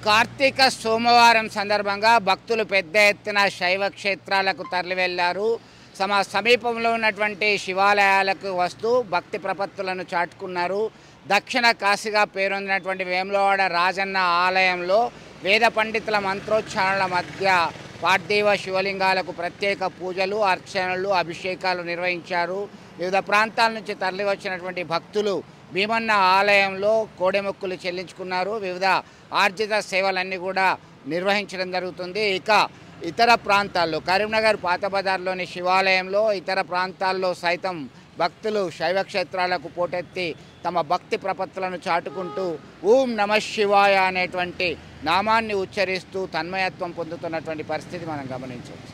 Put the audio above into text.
కార్తీక సోమవారం సందర్భంగా భక్తులు పెద్ద ఎత్తున శైవ క్షేత్రాలకు తరలి వెళ్లారు. సమీపంలో ఉన్నటువంటి శివాలయాలకు వస్తూ భక్తి ప్రపత్తులను చాటుకున్నారు. దక్షిణ కాశీగా పేరొందినటువంటి వేములవాడ రాజన్న ఆలయంలో వేద పండితుల మంత్రోచ్చారణల మధ్య పార్థివ శివలింగాలకు ప్రత్యేక పూజలు, అర్చనలు, అభిషేకాలు నిర్వహించారు. వివిధ ప్రాంతాల నుంచి తరలి వచ్చినటువంటి భక్తులు భీమన్న ఆలయంలో కోడెమొక్కులు చెల్లించుకున్నారు. వివిధ ఆర్జిత సేవలన్నీ కూడా నిర్వహించడం జరుగుతుంది. ఇక ఇతర ప్రాంతాల్లో కరీంనగర్ పాత బజార్లోని శివాలయంలో ఇతర ప్రాంతాల్లో సైతం భక్తులు శైవ క్షేత్రాలకు పోటెత్తి తమ భక్తి ప్రపత్తులను చాటుకుంటూ ఓం నమ శివాయ అనేటువంటి నామాన్ని ఉచ్చరిస్తూ తన్మయత్వం పొందుతున్నటువంటి పరిస్థితి మనం గమనించవచ్చు.